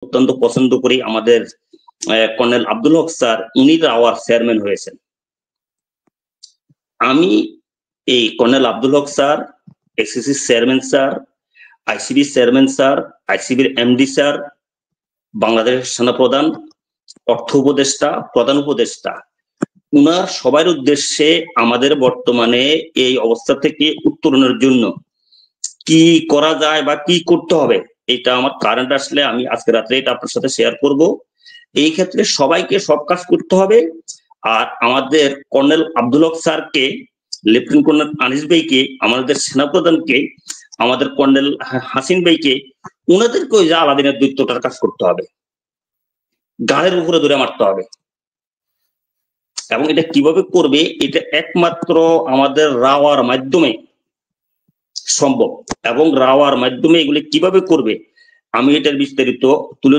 অত্যন্ত পছন্দ করি আমাদের কর্নেল আব্দুল হক স্যার, উনি রাওয়ার চেয়ারম্যান হয়েছেন। আমি এই colonel Abdul Haq sir, SSC chairman sir, ICB chairman sir, আইসিবির এমডি স্যার, বাংলাদেশের সেনাপ্রধান, অর্থ উপদেষ্টা, প্রধান উপদেষ্টা, উনার সবার উদ্দেশ্যে আমাদের বর্তমানে এই অবস্থা থেকে উত্তরণের জন্য কি করা যায় বা কি করতে হবে, এটা আমার কারেন্ট আসলে আমি আজকে রাত্রে এটা আপনার সাথে শেয়ার করব। এই ক্ষেত্রে সবাইকে সব কাজ করতে হবে। আর আমাদের কর্নেল আব্দুল হক স্যারকে, লেফটেন্যান্ট কর্নেল আনিস ভাইকে, আমাদের সেনাপ্রধানকে, আমাদের কর্নেল হাসিন ভাইকে, ওনাদেরকে ওই যে আলাদিনের দৈত্যটার কাজ করতে হবে, গাড়ির উপরে ধরে মারতে হবে। এবং এটা কিভাবে করবে, এটা একমাত্র আমাদের রাওয়ার মাধ্যমে সম্ভব। এবং রাওয়ার মাধ্যমে এগুলি কিভাবে করবে, আমি এটার বিস্তারিত তুলে